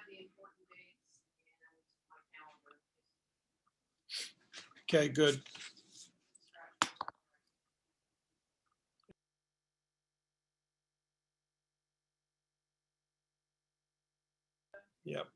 the important dates and my calendar. Okay, good. Yep.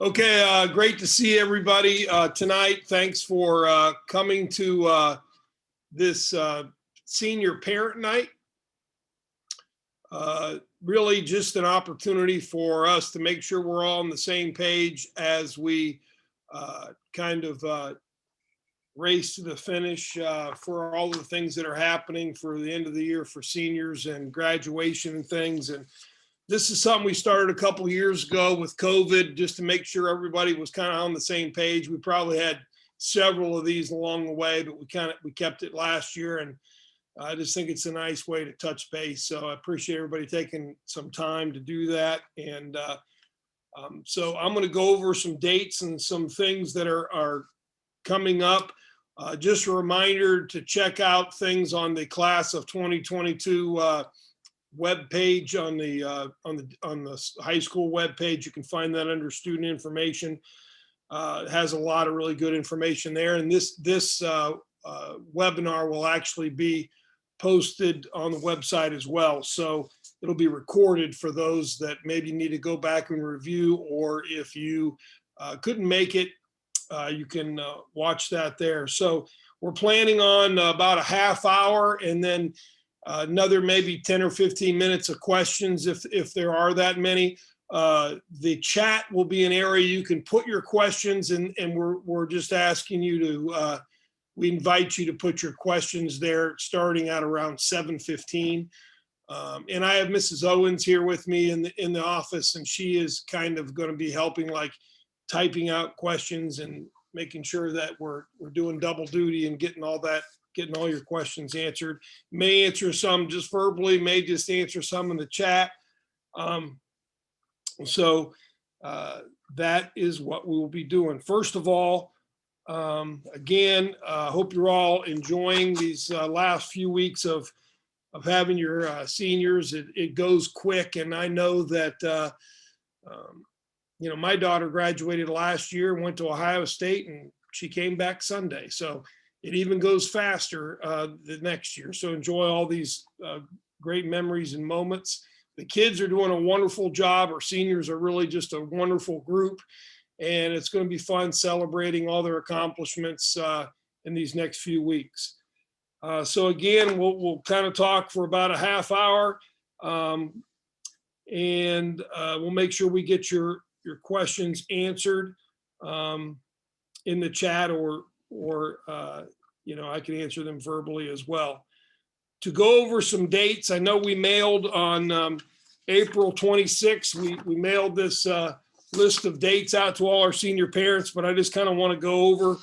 Okay, great to see everybody tonight. Thanks for coming to this senior parent night. Really just an opportunity for us to make sure we're all on the same page as we kind of race to the finish for all the things that are happening for the end of the year for seniors and graduation and things. And this is something we started a couple of years ago with COVID, just to make sure everybody was kind of on the same page. We probably had several of these along the way, but we kept it last year, and I just think it's a nice way to touch base. So I appreciate everybody taking some time to do that. And so I'm going to go over some dates and some things that are coming up. Just a reminder to check out things on the class of 2022 web page on the high school web page. You can find that under student information. It has a lot of really good information there. And this webinar will actually be posted on the website as well. So it'll be recorded for those that maybe need to go back and review, or if you couldn't make it, you can watch that there. So we're planning on about a half hour, and then another maybe 10 or 15 minutes of questions if there are that many. The chat will be an area you can put your questions, and we're just asking you to, we invite you to put your questions there starting at around 7:15. And I have Mrs. Owens here with me in the office, and she is kind of going to be helping, like typing out questions and making sure that we're doing double duty and getting all your questions answered. May answer some just verbally, may just answer some in the chat. So that is what we will be doing. First of all, again, hope you're all enjoying these last few weeks of having your seniors. It goes quick, and I know that you know, my daughter graduated last year, went to Ohio State, and she came back Sunday. So it even goes faster the next year. So enjoy all these great memories and moments. The kids are doing a wonderful job. Our seniors are really just a wonderful group, and it's going to be fun celebrating all their accomplishments in these next few weeks. So again, we'll kind of talk for about a half hour, and we'll make sure we get your questions answered in the chat, or you know, I can answer them verbally as well. To go over some dates, I know we mailed on April 26th. We mailed this list of dates out to all our senior parents, but I just kind of want to go over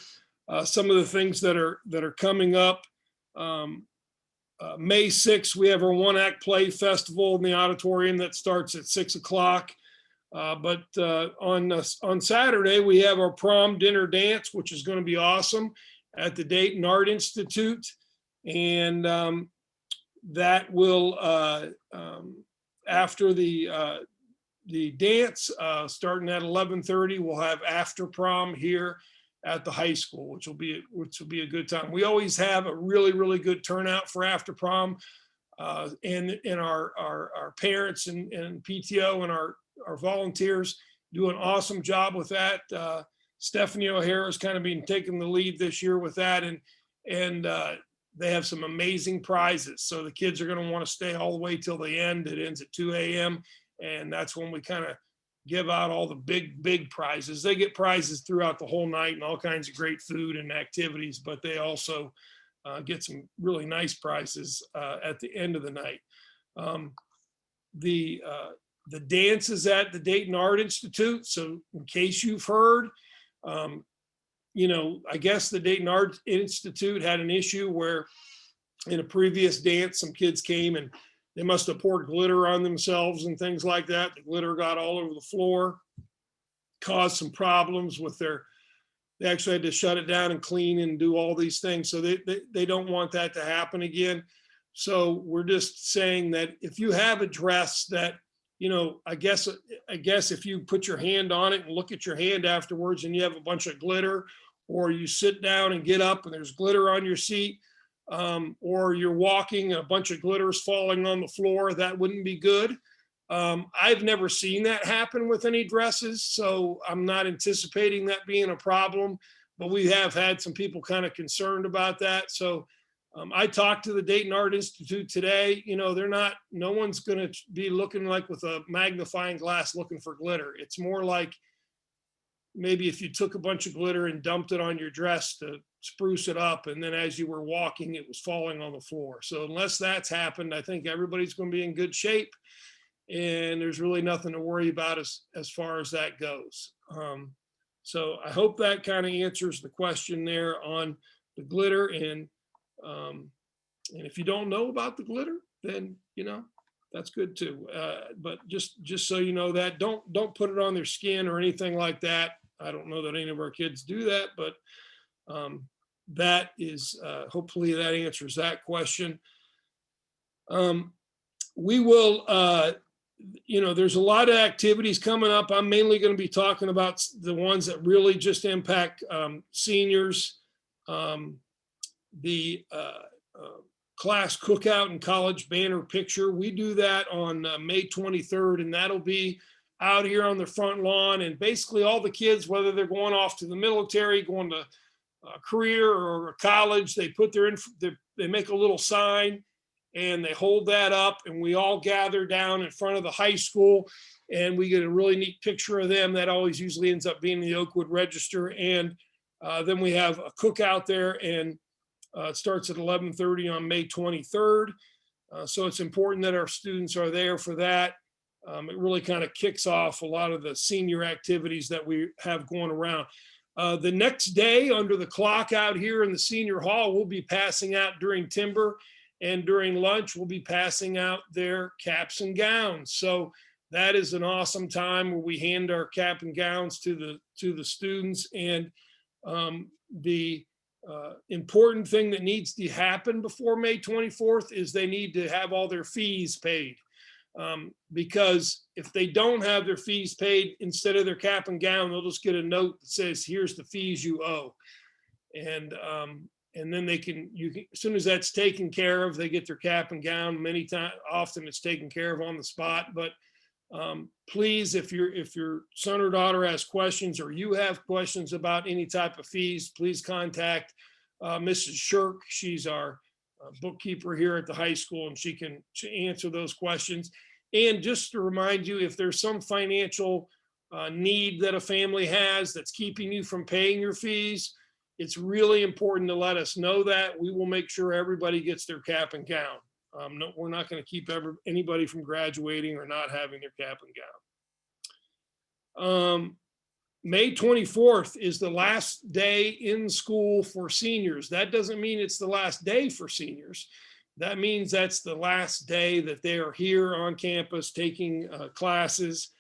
some of the things that are coming up. May 6th, we have our One Act Play Festival in the auditorium that starts at 6 o'clock. But on Saturday, we have our prom dinner dance, which is going to be awesome, at the Dayton Art Institute. And that will, after the the dance starting at 11:30. We'll have after prom here at the high school, which will be a good time. We always have a really good turnout for after prom, and our parents and PTO and our volunteers do an awesome job with that. Stephanie O'Hara has kind of been taking the lead this year with that, and they have some amazing prizes. So the kids are going to want to stay all the way till the end. It ends at 2 a.m. and that's when we kind of give out all the big prizes. They get prizes throughout the whole night and all kinds of great food and activities, but they also get some really nice prizes at the end of the night. The dance is at the Dayton Art Institute. So in case you've heard, you know, I guess the Dayton Art Institute had an issue where in a previous dance, some kids came and they must have poured glitter on themselves and things like that. The glitter got all over the floor, caused some problems with they actually had to shut it down and clean and do all these things. So they don't want that to happen again. So we're just saying that if you have a dress that, you know, I guess if you put your hand on it and look at your hand afterwards and you have a bunch of glitter, or you sit down and get up and there's glitter on your seat, or you're walking and a bunch of glitter is falling on the floor, that wouldn't be good. I've never seen that happen with any dresses, so I'm not anticipating that being a problem, but we have had some people kind of concerned about that. So I talked to the Dayton Art Institute today. You know, no one's going to be looking like with a magnifying glass looking for glitter. It's more like maybe if you took a bunch of glitter and dumped it on your dress to spruce it up, and then as you were walking, it was falling on the floor. So unless that's happened, I think everybody's going to be in good shape, and there's really nothing to worry about as far as that goes. So I hope that kind of answers the question there on the glitter. And if you don't know about the glitter, then, you know, that's good too. But just so you know that, don't put it on their skin or anything like that. I don't know that any of our kids do that, but that is, hopefully that answers that question. We will, you know, there's a lot of activities coming up. I'm mainly going to be talking about the ones that really just impact seniors. The class cookout and college banner picture, we do that on May 23rd, and that'll be out here on the front lawn. And basically all the kids, whether they're going off to the military, going to a career or a college, they put they make a little sign and they hold that up, and we all gather down in front of the high school and we get a really neat picture of them. That always usually ends up being the Oakwood Register. And then we have a cookout there, and it starts at 11:30 on May 23rd. So it's important that our students are there for that. It really kind of kicks off a lot of the senior activities that we have going around. The next day under the clock out here in the senior hall, we'll be passing out during timber, and during lunch, we'll be passing out their caps and gowns. So that is an awesome time where we hand our cap and gowns to the students. And the important thing that needs to happen before May 24th is they need to have all their fees paid. Because if they don't have their fees paid, instead of their cap and gown, they'll just get a note that says, here's the fees you owe. And then as soon as that's taken care of, they get their cap and gown. Often it's taken care of on the spot. But please, if your son or daughter has questions, or you have questions about any type of fees, please contact Mrs. Shirk. She's our bookkeeper here at the high school, and she can answer those questions. And just to remind you, if there's some financial need that a family has that's keeping you from paying your fees, it's really important to let us know that. We will make sure everybody gets their cap and gown. No, we're not going to keep anybody from graduating or not having their cap and gown. May 24th is the last day in school for seniors. That doesn't mean it's the last day for seniors. That means that's the last day that they are here on campus taking classes.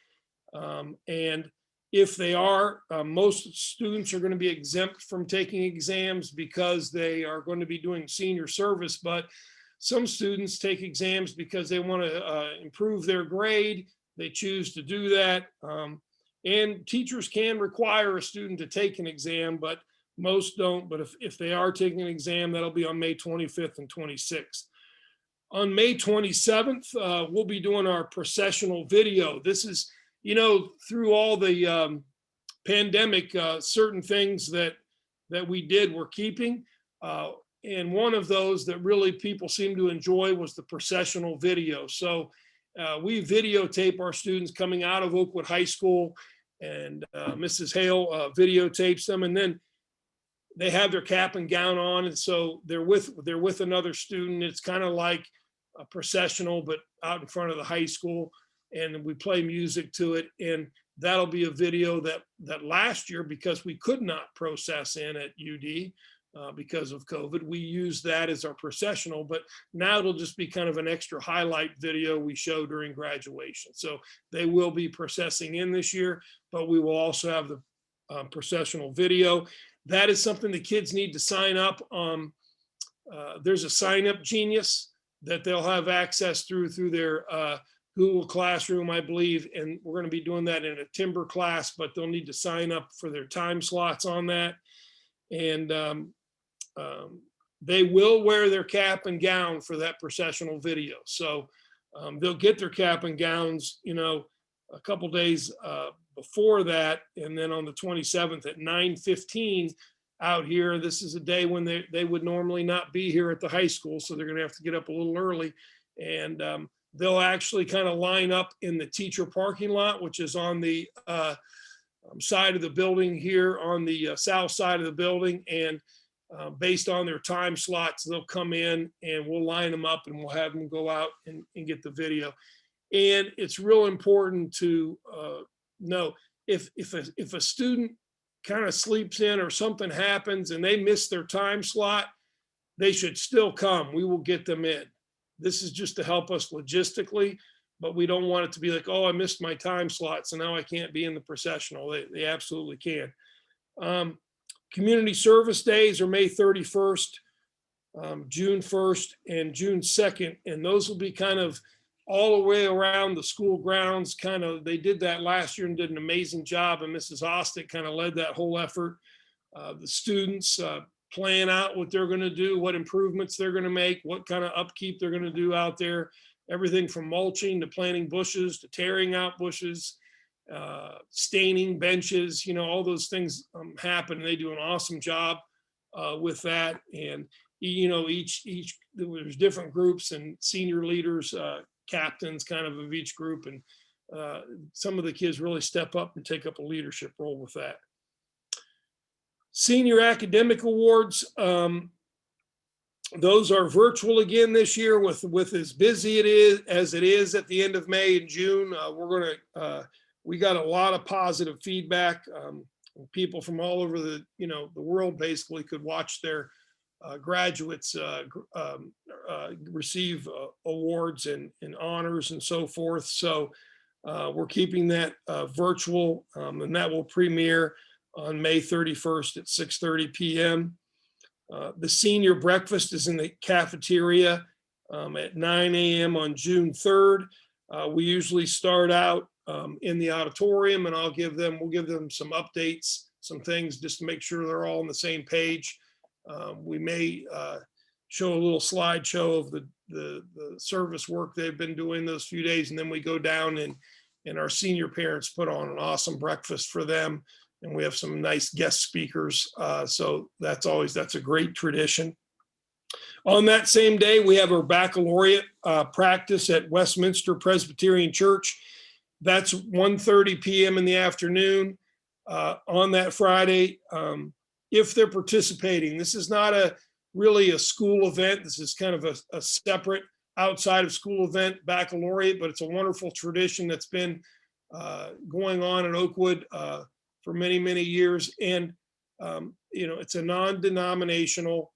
And if they are, most students are going to be exempt from taking exams because they are going to be doing senior service. But some students take exams because they want to improve their grade. they choose to do that. And teachers can require a student to take an exam, but most don't. But if they are taking an exam, that'll be on May 25th and 26th. On May 27th, we'll be doing our processional video. This is, through all the pandemic, certain things that we did we're keeping. And one of those that really people seem to enjoy was the processional video. So we videotape our students coming out of Oakwood High School, and Mrs. Hale videotapes them, and then they have their cap and gown on, and so they're with another student. It's kind of like a processional, but out in front of the high school, and we play music to it. And that'll be a video that last year, because we could not process in at UD because of COVID, we used that as our processional, but now it'll just be kind of an extra highlight video we show during graduation. So they will be processing in this year, but we will also have the processional video. That is something the kids need to sign up. There's a sign up Genius that they'll have access through their Google Classroom, I believe, and we're going to be doing that in a timber class, but they'll need to sign up for their time slots on that. And they will wear their cap and gown for that processional video. So they'll get their cap and gowns, a couple days before that. And then on the 27th at 9:15 out here, this is a day when they would normally not be here at the high school. So they're going to have to get up a little early, and they'll actually kind of line up in the teacher parking lot, which is on the side of the building here, on the south side of the building. And based on their time slots, they'll come in and we'll line them up, and we'll have them go out and get the video. And it's real important to know if a student kind of sleeps in or something happens and they miss their time slot, they should still come. We will get them in. This is just to help us logistically, but we don't want it to be like, oh, I missed my time slot, so now I can't be in the processional. They absolutely can. Community service days are May 31st, June 1st, and June 2nd. And those will be kind of all the way around the school grounds. They did that last year and did an amazing job. And Mrs. Ostick kind of led that whole effort. The students plan out what they're going to do, what improvements they're going to make, what kind of upkeep they're going to do out there. Everything from mulching to planting bushes to tearing out bushes, staining benches, all those things happen, and they do an awesome job with that. And there's different groups and senior leaders, captains kind of each group, and some of the kids really step up and take up a leadership role with that. Senior academic awards, those are virtual again this year. With as busy as it is at the end of May and June, we got a lot of positive feedback. People from all over the world basically could watch their graduates receive awards and honors and so forth. So we're keeping that virtual, and that will premiere on May 31st at 6:30 p.m. The senior breakfast is in the cafeteria at 9 a.m. on June 3rd. We usually start out in the auditorium, and we'll give them some updates, some things just to make sure they're all on the same page. We may show a little slideshow of the service work they've been doing those few days, and then we go down and our senior parents put on an awesome breakfast for them, and we have some nice guest speakers. So that's a great tradition. On that same day, we have our baccalaureate practice at Westminster Presbyterian Church. That's 1:30 p.m. in the afternoon on that Friday. If they're participating, this is not really a school event. This is kind of a separate outside of school event, baccalaureate, but it's a wonderful tradition that's been going on in Oakwood for many, many years. And, it's a non-denominational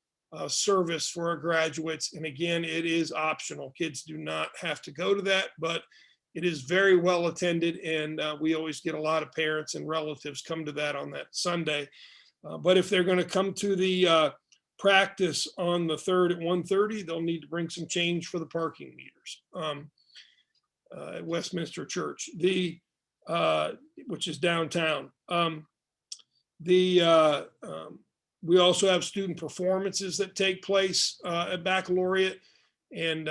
service for our graduates. And again, it is optional. Kids do not have to go to that, but it is very well attended. And we always get a lot of parents and relatives come to that on that Sunday. But if they're going to come to the practice on the 3rd at 1:30, they'll need to bring some change for the parking meters. at Westminster Church, which is downtown. We also have student performances that take place at Baccalaureate. And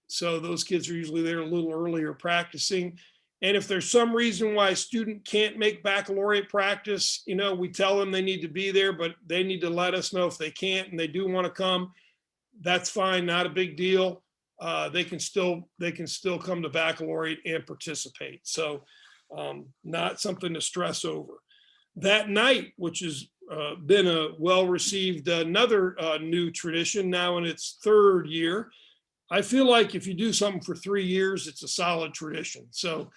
so those kids are usually there a little earlier practicing. And if there's some reason why a student can't make Baccalaureate practice, we tell them they need to be there, but they need to let us know if they can't and they do want to come. That's fine, not a big deal. They can still come to Baccalaureate and participate. So not something to stress over. That night, which has been a well-received, another new tradition now in its 3rd year. I feel like if you do something for 3 years, it's a solid tradition. So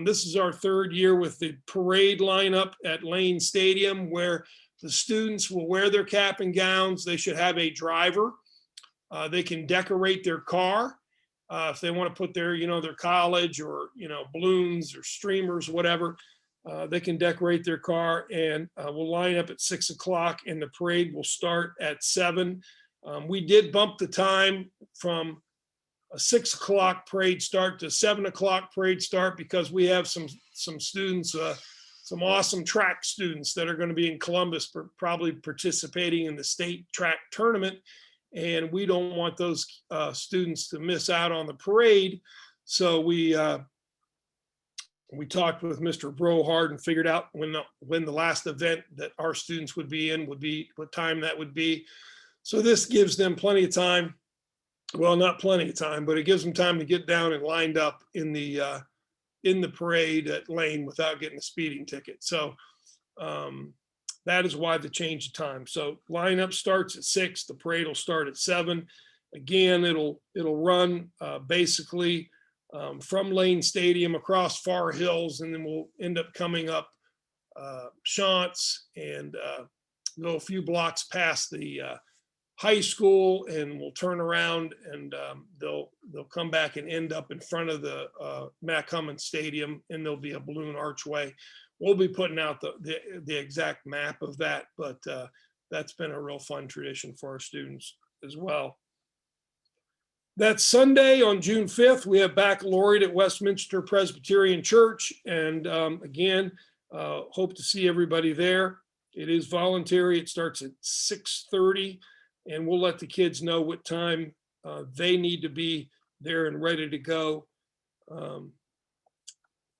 this is our 3rd year with the parade lineup at Lane Stadium, where the students will wear their cap and gowns. They should have a driver. They can decorate their car if they want to put their, their college or, balloons or streamers, whatever. They can decorate their car, and we'll line up at 6 o'clock, and the parade will start at 7. We did bump the time from a 6 o'clock parade start to 7 o'clock parade start because we have some students, some awesome track students that are going to be in Columbus, probably participating in the state track tournament. And we don't want those students to miss out on the parade. So we talked with Mr. Brohard and figured out when the last event that our students would be in would be, what time that would be. So this gives them plenty of time. Well, not plenty of time, but it gives them time to get down and lined up in the parade at Lane without getting a speeding ticket. So that is why the change of time. So lineup starts at 6. The parade will start at 7. Again, it'll run basically from Lane Stadium across Far Hills, and then we'll end up coming up Shantz and go a few blocks past the high school, and we'll turn around and they'll come back and end up in front of the Mac Hummons Stadium, and there'll be a balloon archway. We'll be putting out the exact map of that, but that's been a real fun tradition for our students as well. That Sunday on June 5th, we have Baccalaureate at Westminster Presbyterian Church. And again, hope to see everybody there. It is voluntary. It starts at 6:30, and we'll let the kids know what time they need to be there and ready to go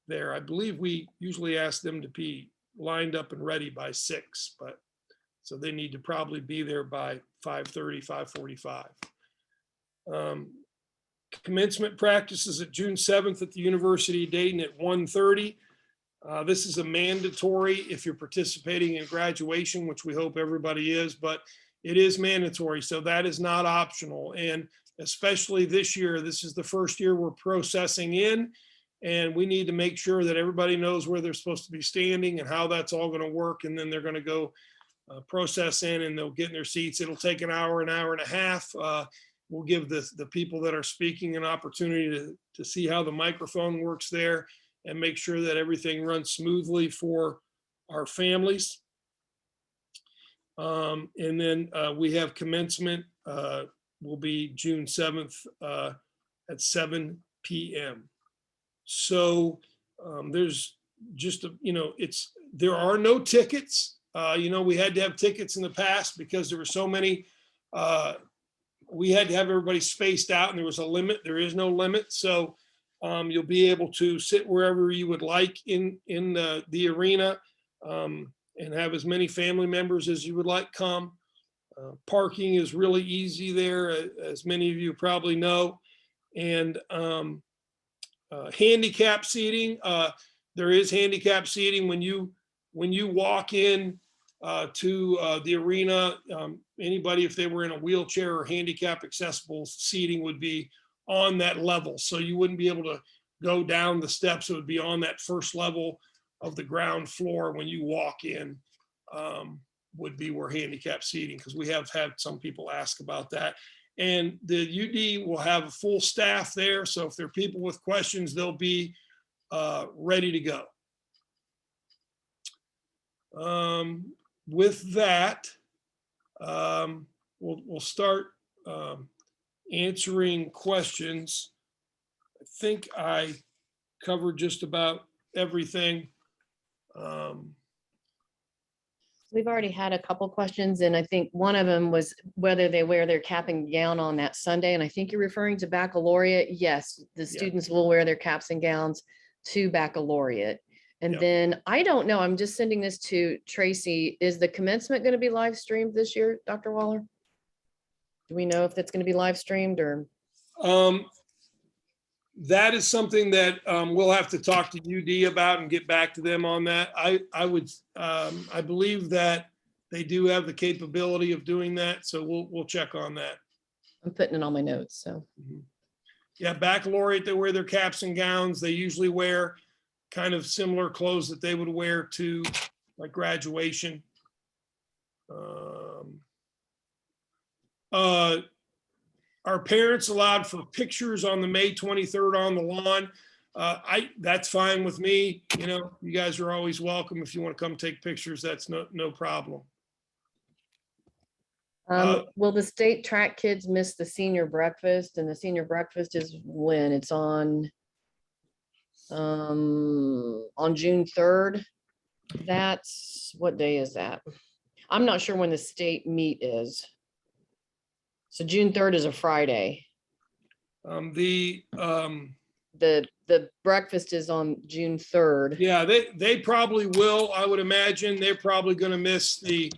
there. I believe we usually ask them to be lined up and ready by 6, but so they need to probably be there by 5:30, 5:45. Commencement practices at June 7th at the University of Dayton at 1:30. This is a mandatory if you're participating in graduation, which we hope everybody is, but it is mandatory. So that is not optional. And especially this year, this is the first year we're processing in, and we need to make sure that everybody knows where they're supposed to be standing and how that's all going to work. And then they're going to go process in, and they'll get in their seats. It'll take an hour and a half. We'll give the people that are speaking an opportunity to see how the microphone works there and make sure that everything runs smoothly for our families. And then we have commencement will be June 7th at 7 p.m. So there's just, there are no tickets. We had to have tickets in the past because there were so many, we had to have everybody spaced out, and there was a limit. There is no limit. So you'll be able to sit wherever you would like in the arena and have as many family members as you would like come. Parking is really easy there, as many of you probably know. And handicap seating, there is handicap seating when you walk in to the arena. Anybody, if they were in a wheelchair or handicap accessible seating, would be on that level. So you wouldn't be able to go down the steps. It would be on that first level of the ground floor when you walk in, would be where handicap seating, because we have had some people ask about that. And the UD will have a full staff there. So if there are people with questions, they'll be ready to go. With that, we'll start answering questions. I think I covered just about everything. We've already had a couple questions, and I think one of them was whether they wear their cap and gown on that Sunday. And I think you're referring to baccalaureate. Yes, the students will wear their caps and gowns to baccalaureate. And Yep. then I don't know, I'm just sending this to Tracy. Is the commencement going to be live streamed this year, Dr. Waller? Do we know if that's going to be live streamed or? That is something that we'll have to talk to UD about and get back to them on that. I believe that they do have the capability of doing that, so we'll check on that. I'm putting it on my notes, so. Yeah, baccalaureate, they wear their caps and gowns. They usually wear kind of similar clothes that they would wear to like graduation. Are parents allowed for pictures on the May 23rd on the lawn? That's fine with me. You know, you guys are always welcome. If you want to come take pictures, that's no problem. Will the state track kids miss the senior breakfast? And the senior breakfast is when? It's on June 3rd. That's, what day is that? I'm not sure when the state meet is. So June 3rd is a Friday. The breakfast is on June 3rd. Yeah, they probably will. I would imagine they're probably going to miss the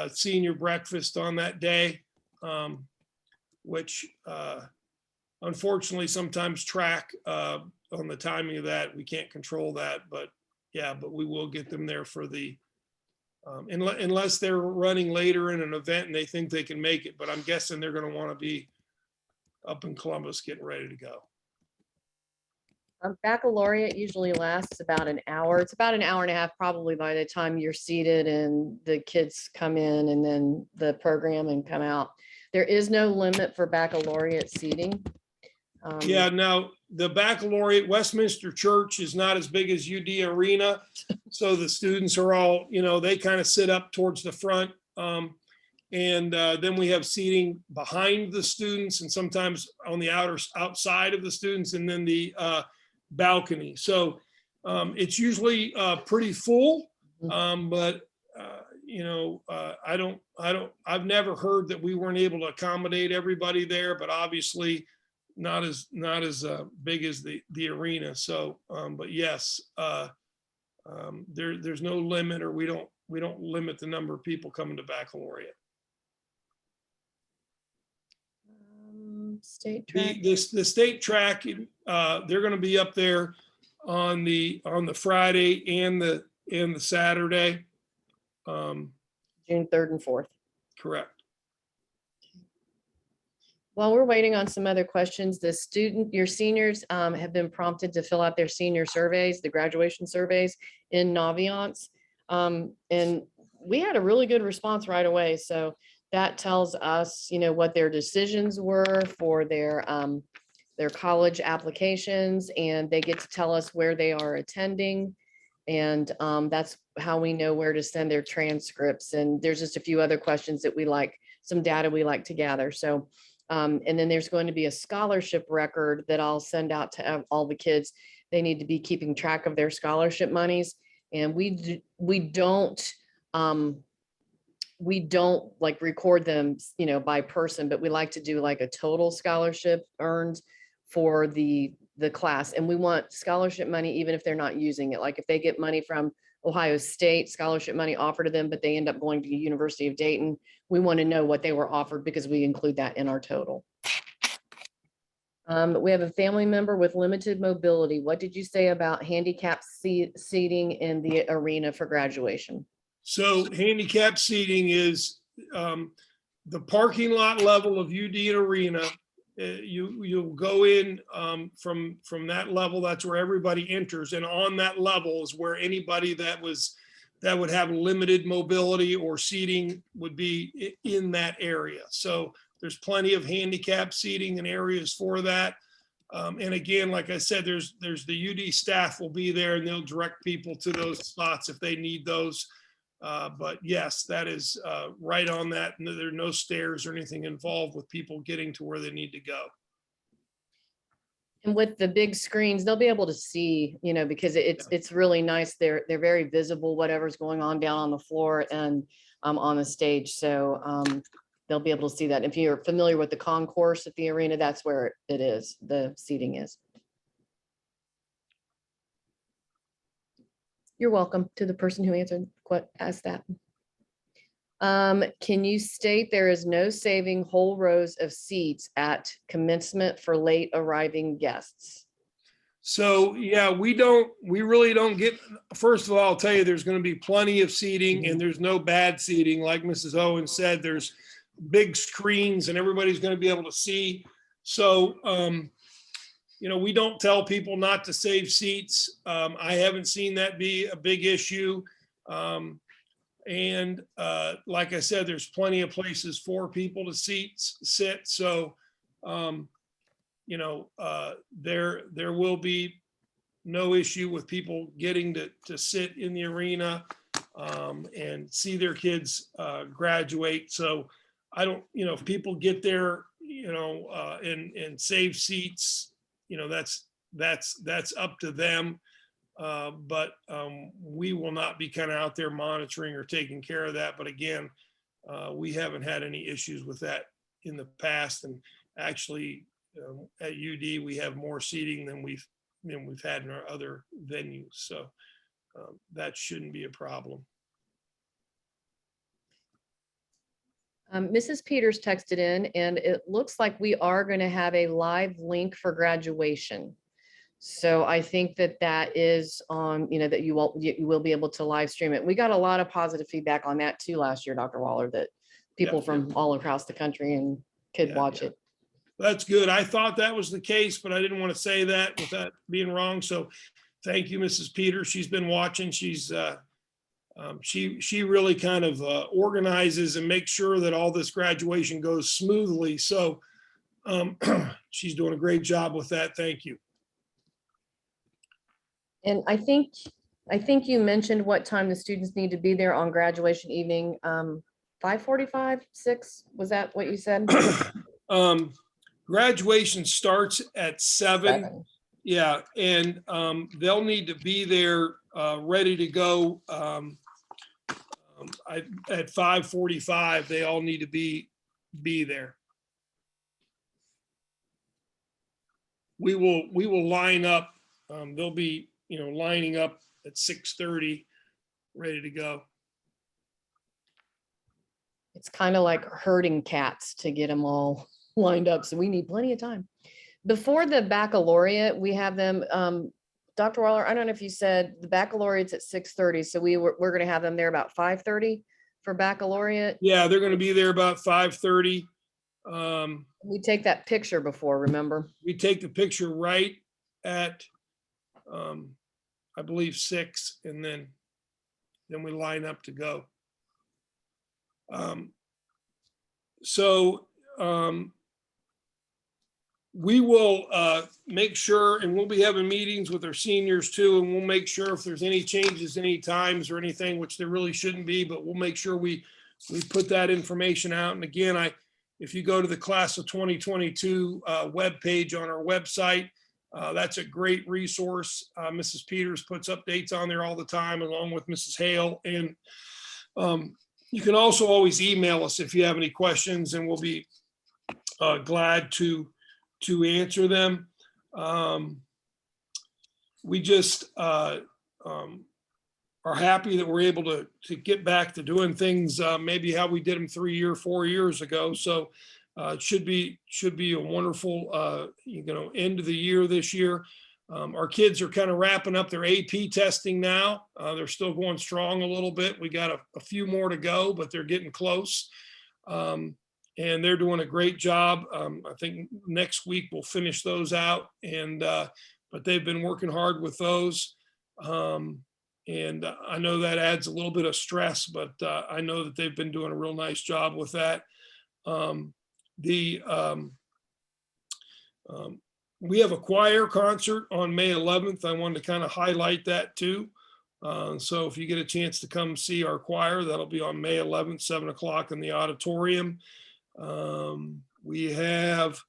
senior breakfast on that day, which unfortunately sometimes track on the timing of that. We can't control that, but yeah, but we will get them there for the unless they're running later in an event and they think they can make it, but I'm guessing they're going to want to be up in Columbus getting ready to go. Baccalaureate usually lasts about an hour. It's about an hour and a half, probably by the time you're seated and the kids come in and then the program and come out. There is no limit for baccalaureate seating. Yeah, now the Baccalaureate Westminster Church is not as big as UD Arena. So the students are all, you know, they kind of sit up towards the front. And then we have seating behind the students and sometimes on the outside of the students and then the balcony. So it's usually pretty full, but you know, I've never heard that we weren't able to accommodate everybody there, but obviously not as big as the arena. So, but yes, there's no limit, or we don't limit the number of people coming to Baccalaureate. State track. The state track, they're going to be up there on the Friday and the Saturday. June 3rd and 4th. Correct. While we're waiting on some other questions, your seniors have been prompted to fill out their senior surveys, the graduation surveys in Naviance. And we had a really good response right away. So that tells us, you know, what their decisions were for their college applications, and they get to tell us where they are attending. And that's how we know where to send their transcripts. And there's just a few other questions that we like, some data we like to gather. So and then there's going to be a scholarship record that I'll send out to all the kids. They need to be keeping track of their scholarship monies. And we don't like record them, you know, by person, but we like to do like a total scholarship earned for the class. And we want scholarship money, even if they're not using it. Like if they get money from Ohio State, scholarship money offered to them, but they end up going to the University of Dayton, we want to know what they were offered because we include that in our total. We have a family member with limited mobility. What did you say about handicap seating in the arena for graduation? So handicap seating is the parking lot level of UD Arena. You'll go in from that level. That's where everybody enters, and on that level is where anybody that would have limited mobility or seating would be in that area. So there's plenty of handicap seating and areas for that. And again, like I said, there's the UD staff will be there and they'll direct people to those spots if they need those. But yes, that is right on that. And there are no stairs or anything involved with people getting to where they need to go. And with the big screens, they'll be able to see, you know, because it's really nice. They're very visible, whatever's going on down on the floor and on the stage. So they'll be able to see that. If you're familiar with the concourse at the arena, that's where it is, the seating is. You're welcome to the person who asked that. Can you state there is no saving whole rows of seats at commencement for late arriving guests? So, yeah, we really don't get, first of all, I'll tell you, there's going to be plenty of seating and there's no bad seating. Like Mrs. Owen said, there's big screens and everybody's going to be able to see. So, you know, we don't tell people not to save seats. I haven't seen that be a big issue. And like I said, there's plenty of places for people to sit. So, you know, there will be no issue with people getting to sit in the arena and see their kids graduate. So I don't, you know, if people get there, you know, and save seats, you know, that's up to them. But we will not be kind of out there monitoring or taking care of that. But again, we haven't had any issues with that in the past. And actually, at UD, we have more seating than we've had in our other venues. So that shouldn't be a problem. Mrs. Peters texted in, and it looks like we are going to have a live link for graduation. So I think that is on, you know, that you will be able to live stream it. We got a lot of positive feedback on that too last year, Dr. Waller, that people from all across the country and could watch it. That's good. I thought that was the case, but I didn't want to say that without being wrong. So thank you, Mrs. Peters. She's been watching. She's she really kind of organizes and makes sure that all this graduation goes smoothly. So she's doing a great job with that. Thank you. And I think you mentioned what time the students need to be there on graduation evening. 5:45, 6, was that what you said? Graduation starts at 7. Yeah, and they'll need to be there ready to go at 5:45. They all need to be there. We will line up. They'll be, you know, lining up at 6:30, ready to go. It's kind of like herding cats to get them all lined up. So we need plenty of time. Before the baccalaureate, we have them, Dr. Waller, I don't know if you said the baccalaureate's at 6:30. So we're going to have them there about 5:30 for baccalaureate. Yeah, they're going to be there about 5:30. We take that picture before, remember? We take the picture right at, I believe 6, and then we line up to go. We will make sure, and we'll be having meetings with our seniors too, and we'll make sure if there's any changes, any times or anything, which there really shouldn't be, but we'll make sure we put that information out. And again, if you go to the class of 2022 webpage on our website, that's a great resource. Mrs. Peters puts updates on there all the time, along with Mrs. Hale. And you can also always email us if you have any questions, and we'll be glad to answer them. We just are happy that we're able to get back to doing things maybe how we did them 3 or 4 years ago. So it should be a wonderful end of the year this year. Our kids are kind of wrapping up their AP testing now. They're still going strong a little bit. We got a few more to go, but they're getting close. And they're doing a great job. I think next week we'll finish those out, and but they've been working hard with those. And I know that adds a little bit of stress, but I know that they've been doing a real nice job with that. We have a choir concert on May 11th. I wanted to kind of highlight that too. So if you get a chance to come see our choir, that'll be on May 11th, 7 o'clock in the auditorium. We have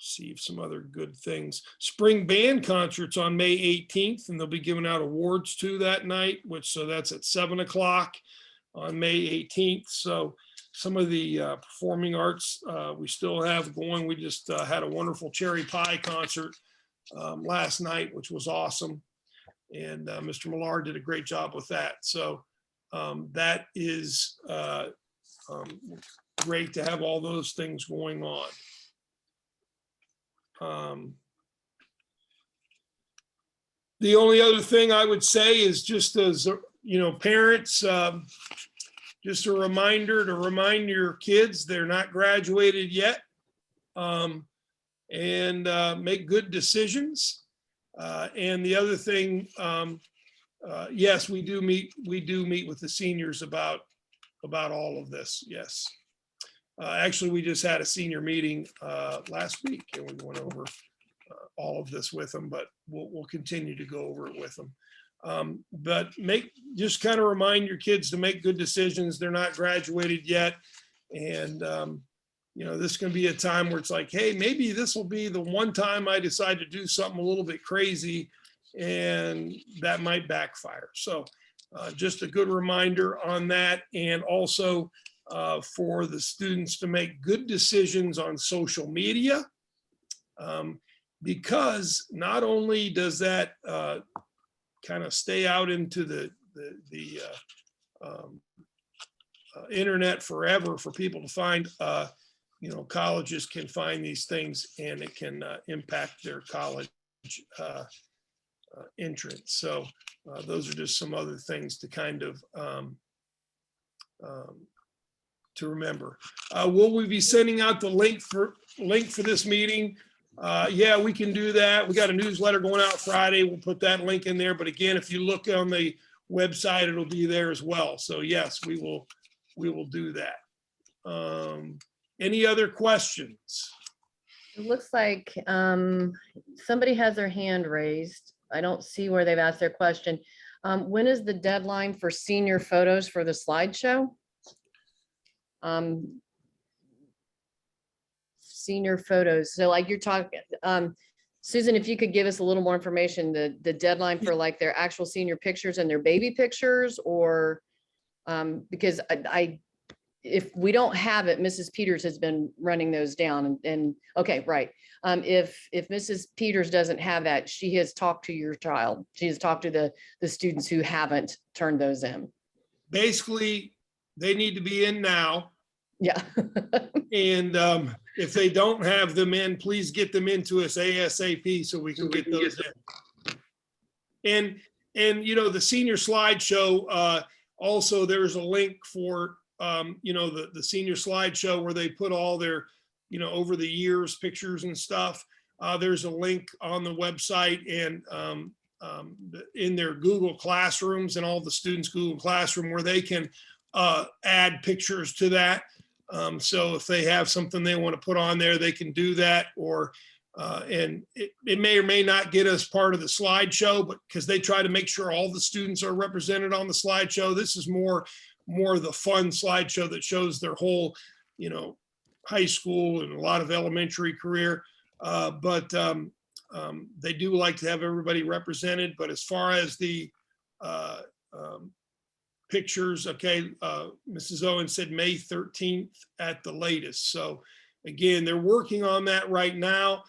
see if some other good things. Spring band concerts on May 18th, and they'll be giving out awards too that night, so that's at 7 o'clock on May 18th. So some of the performing arts we still have going. We just had a wonderful cherry pie concert last night, which was awesome. And Mr. Millard did a great job with that. So that is great to have all those things going on. The only other thing I would say is just as, parents, just a reminder to remind your kids they're not graduated yet, and make good decisions. And the other thing, yes, we do meet with the seniors about all of this. Yes. Actually, we just had a senior meeting last week, and we went over all of this with them, but we'll continue to go over it with them. But just kind of remind your kids to make good decisions. They're not graduated yet. And, this can be a time where it's like, hey, maybe this will be the one time I decide to do something a little bit crazy, and that might backfire. So just a good reminder on that. And also for the students to make good decisions on social media, because not only does that kind of stay out into the internet forever for people to find, colleges can find these things, and it can impact their college entrance. So those are just some other things to kind of to remember. Will we be sending out the link for this meeting? Yeah, we can do that. We got a newsletter going out Friday. We'll put that link in there. But again, if you look on the website, it'll be there as well. So yes, we will do that. Any other questions? It looks like somebody has their hand raised. I don't see where they've asked their question. When is the deadline for senior photos for the slideshow? Senior photos. So like you're talking, Susan, if you could give us a little more information, the deadline for like their actual senior pictures and their baby pictures, or because if we don't have it, Mrs. Peters has been running those down, and okay, right. If Mrs. Peters doesn't have that, she has talked to your child. She has talked to the students who haven't turned those in. Basically, they need to be in now. Yeah. And if they don't have them in, please get them into us ASAP so we can get those in. And the senior slideshow, also there's a link for the senior slideshow where they put all their over the years pictures and stuff. There's a link on the website, and in their Google Classrooms and all the students' Google Classroom, where they can add pictures to that. So if they have something they want to put on there, they can do that. Or and it may or may not get us part of the slideshow, but because they try to make sure all the students are represented on the slideshow. This is more the fun slideshow that shows their whole high school and a lot of elementary career. But they do like to have everybody represented. But as far as the pictures, okay, Mrs. Owen said May 13th at the latest. So again, they're working on that right now.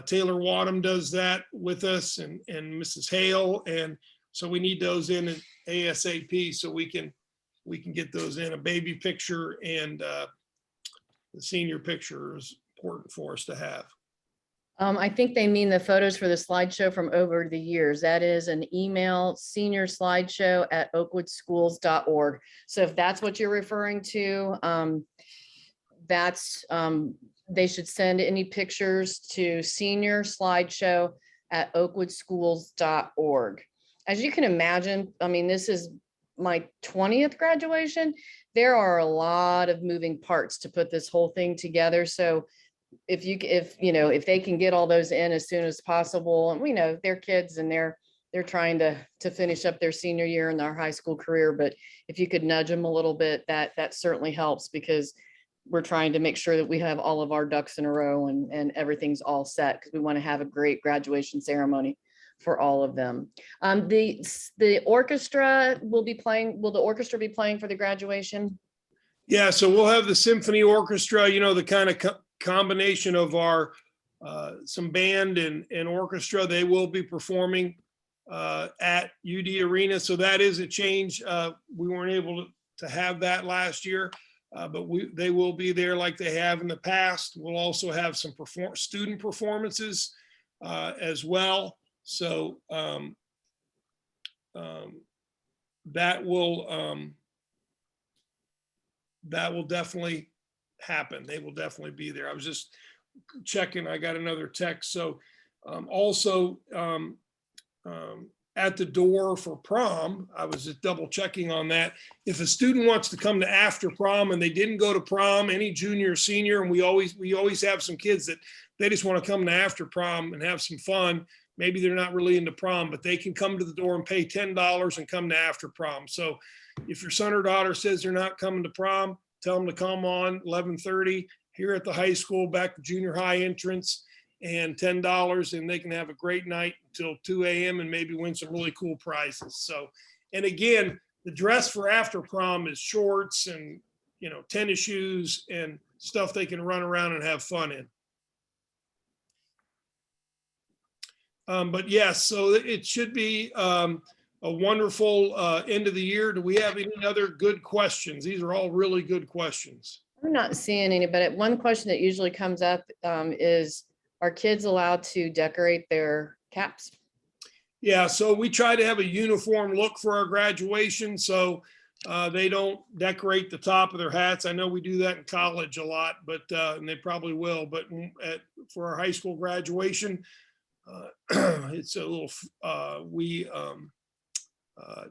Taylor Wadham does that with us, and Mrs. Hale, and so we need those in ASAP so we can get those in. A baby picture and the senior picture is important for us to have. I think they mean the photos for the slideshow from over the years. That is an email, seniorslideshow@oakwoodsschools.org. So if that's what you're referring to, they should send any pictures to seniorslideshow@oakwoodsschools.org. As you can imagine, I mean, this is my 20th graduation. There are a lot of moving parts to put this whole thing together. So if they can get all those in as soon as possible, and we know they're kids and they're trying to finish up their senior year in their high school career, but if you could nudge them a little bit, that certainly helps, because we're trying to make sure that we have all of our ducks in a row and everything's all set because we want to have a great graduation ceremony for all of them. The orchestra will be playing, will the orchestra be playing for the graduation? Yeah, so we'll have the symphony orchestra, you know, the kind of combination of our some band and orchestra. They will be performing at UD Arena. So that is a change. We weren't able to have that last year, but they will be there like they have in the past. We'll also have some student performances as well. So that will definitely happen. They will definitely be there. I was just checking. I got another text. So also at the door for prom, I was just double checking on that. If a student wants to come to after prom and they didn't go to prom, any junior or senior, and we always have some kids that they just want to come to after prom and have some fun. Maybe they're not really into prom, but they can come to the door and pay $10 and come to after prom. So if your son or daughter says they're not coming to prom, tell them to come on 11:30 here at the high school, back to junior high entrance, and $10, and they can have a great night until 2 a.m. and maybe win some really cool prizes. So, and again, the dress for after prom is shorts and, you know, tennis shoes and stuff they can run around and have fun in. But yes, so it should be a wonderful end of the year. Do we have any other good questions? These are all really good questions. I'm not seeing any, but one question that usually comes up is, are kids allowed to decorate their caps? Yeah, so we try to have a uniform look for our graduation, so they don't decorate the top of their hats. I know we do that in college a lot, but and they probably will. But for our high school graduation, it's a little. We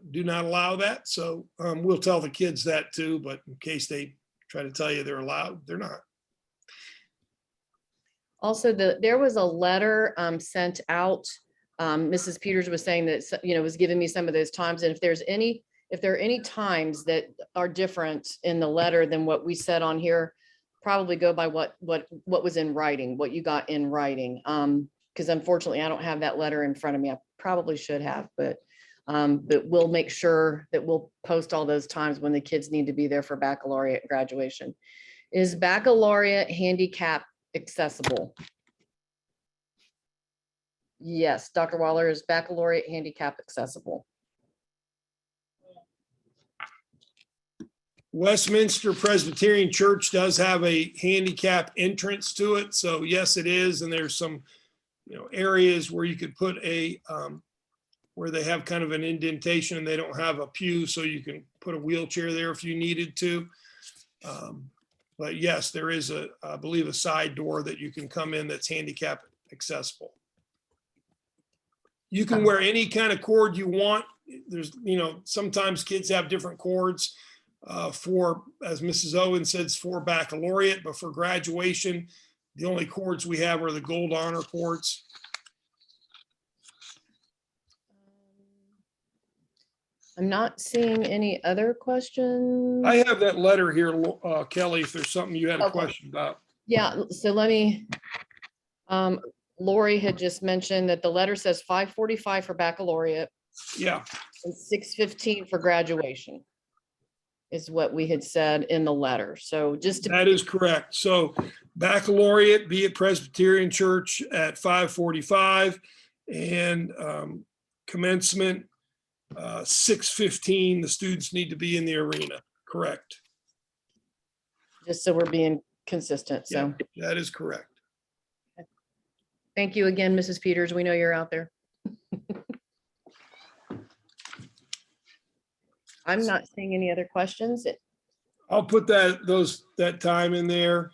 do not allow that, so we'll tell the kids that too. But in case they try to tell you they're allowed, they're not. Also, there was a letter sent out. Mrs. Peters was saying that, you know, was giving me some of those times. And if there are any times that are different in the letter than what we said on here, probably go by what was in writing, what you got in writing. Because unfortunately, I don't have that letter in front of me. I probably should have, but we'll make sure that we'll post all those times when the kids need to be there for baccalaureate graduation. Is baccalaureate handicap accessible? Yes, Dr. Waller, is baccalaureate handicap accessible? Westminster Presbyterian Church does have a handicap entrance to it. So yes, it is. And there's some, you know, areas where you could put a, where they have kind of an indentation and they don't have a pew. So you can put a wheelchair there if you needed to. But yes, there is I believe a side door that you can come in that's handicap accessible. You can wear any kind of cord you want. There's, you know, sometimes kids have different cords for, as Mrs. Owen says, for baccalaureate, but for graduation, the only cords we have are the gold honor cords. I'm not seeing any other questions. I have that letter here, Kelly, if there's something you had a Okay. question about. Yeah, so let me, Lori had just mentioned that the letter says 5:45 for baccalaureate Yeah, and 6:15 for graduation is what we had said in the letter. So just to, that is correct. So baccalaureate be at Presbyterian Church at 5:45 and commencement 6:15. The students need to be in the arena. Correct. just so we're being consistent. So Yeah, that is correct. thank you again, Mrs. Peters. We know you're out there. I'm not seeing any other questions. I'll put that time in there.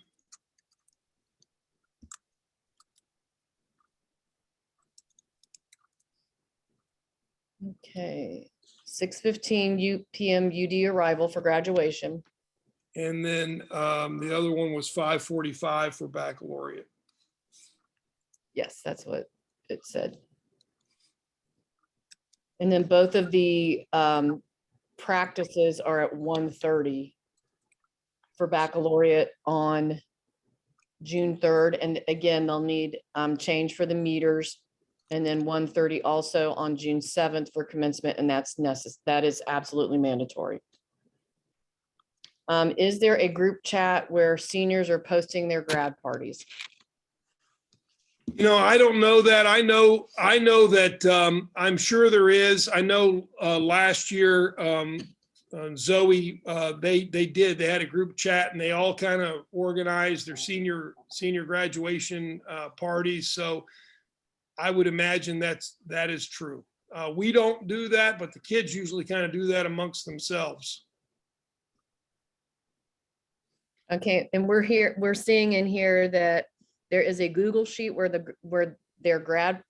Okay, 6:15 p.m. UD arrival for graduation. And then the other one was 5:45 for baccalaureate. Yes, that's what it said. And then both of the practices are at 1:30. for baccalaureate on June 3rd. And again, they'll need change for the meters. And then 1:30 also on June 7th for commencement, and that is absolutely mandatory. Is there a group chat where seniors are posting their grad parties? You know, I don't know that. I know that I'm sure there is. I know last year, Zoe, they had a group chat and they all kind of organized their senior graduation parties. So I would imagine that is true. We don't do that, but the kids usually kind of do that amongst themselves. Okay, and we're seeing in here that there is a Google sheet where their grad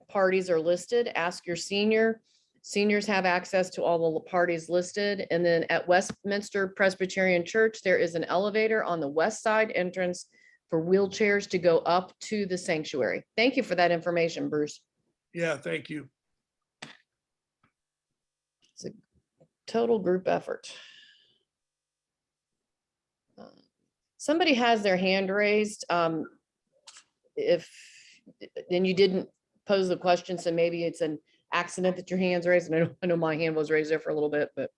parties are listed. Ask your senior. Seniors have access to all the parties listed. And then at Westminster Presbyterian Church, there is an elevator on the west side entrance for wheelchairs to go up to the sanctuary. Thank you for that information, Bruce. Yeah, thank you. It's a total group effort. Somebody has their hand raised. If then you didn't pose the question, so maybe it's an accident that your hand's raised. And I know my hand was raised there for a little bit, but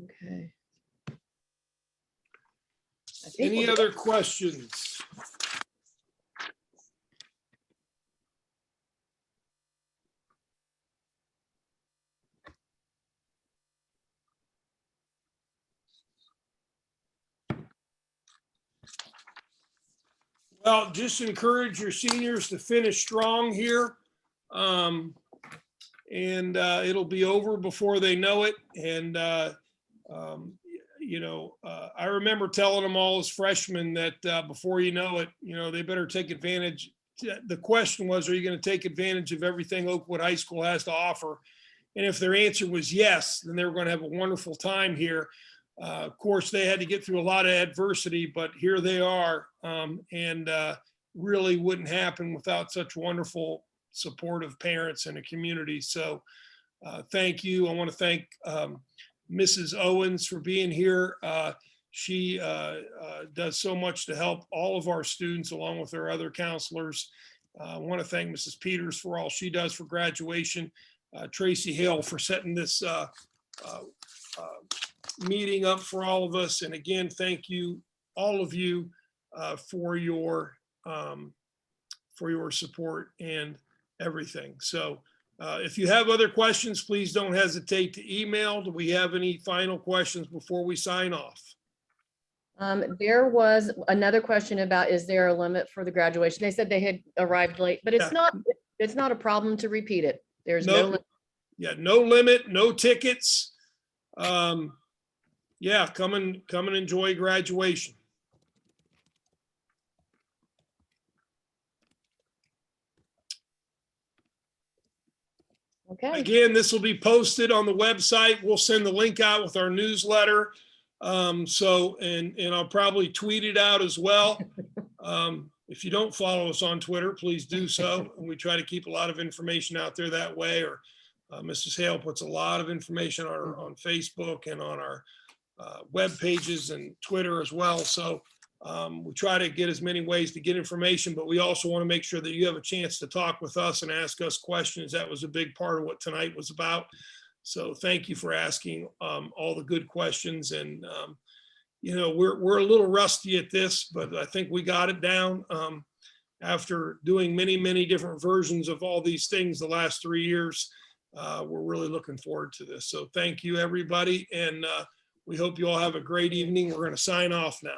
okay. Any other questions? Well, just encourage your seniors to finish strong here. It'll be over before they know it. And, you know, I remember telling them all as freshmen that before you know it, you know, they better take advantage. The question was, are you going to take advantage of everything Oakwood High School has to offer? And if their answer was yes, then they were going to have a wonderful time here. Of course, they had to get through a lot of adversity, but here they are, and really wouldn't happen without such wonderful supportive parents and a community. So thank you. I want to thank Mrs. Owens for being here. She does so much to help all of our students along with our other counselors. I want to thank Mrs. Peters for all she does for graduation. Tracy Hale for setting this meeting up for all of us. And again, thank you, all of you, for your support and everything. So if you have other questions, please don't hesitate to email. Do we have any final questions before we sign off? There was another question about, is there a limit for the graduation? They said they had arrived late, but it's not a problem to repeat it. There's no limit. Yeah, no limit, no tickets. Yeah, come and enjoy graduation. Okay. Again, this will be posted on the website. We'll send the link out with our newsletter. And I'll probably tweet it out as well. If you don't follow us on Twitter, please do so. And we try to keep a lot of information out there that way. Or Mrs. Hale puts a lot of information on Facebook and on our web pages and Twitter as well. So we try to get as many ways to get information, but we also want to make sure that you have a chance to talk with us and ask us questions. That was a big part of what tonight was about. So thank you for asking all the good questions. And, you know, we're a little rusty at this, but I think we got it down after doing many, many different versions of all these things the last 3 years. We're really looking forward to this. So thank you, everybody. And we hope you all have a great evening. We're going to sign off now.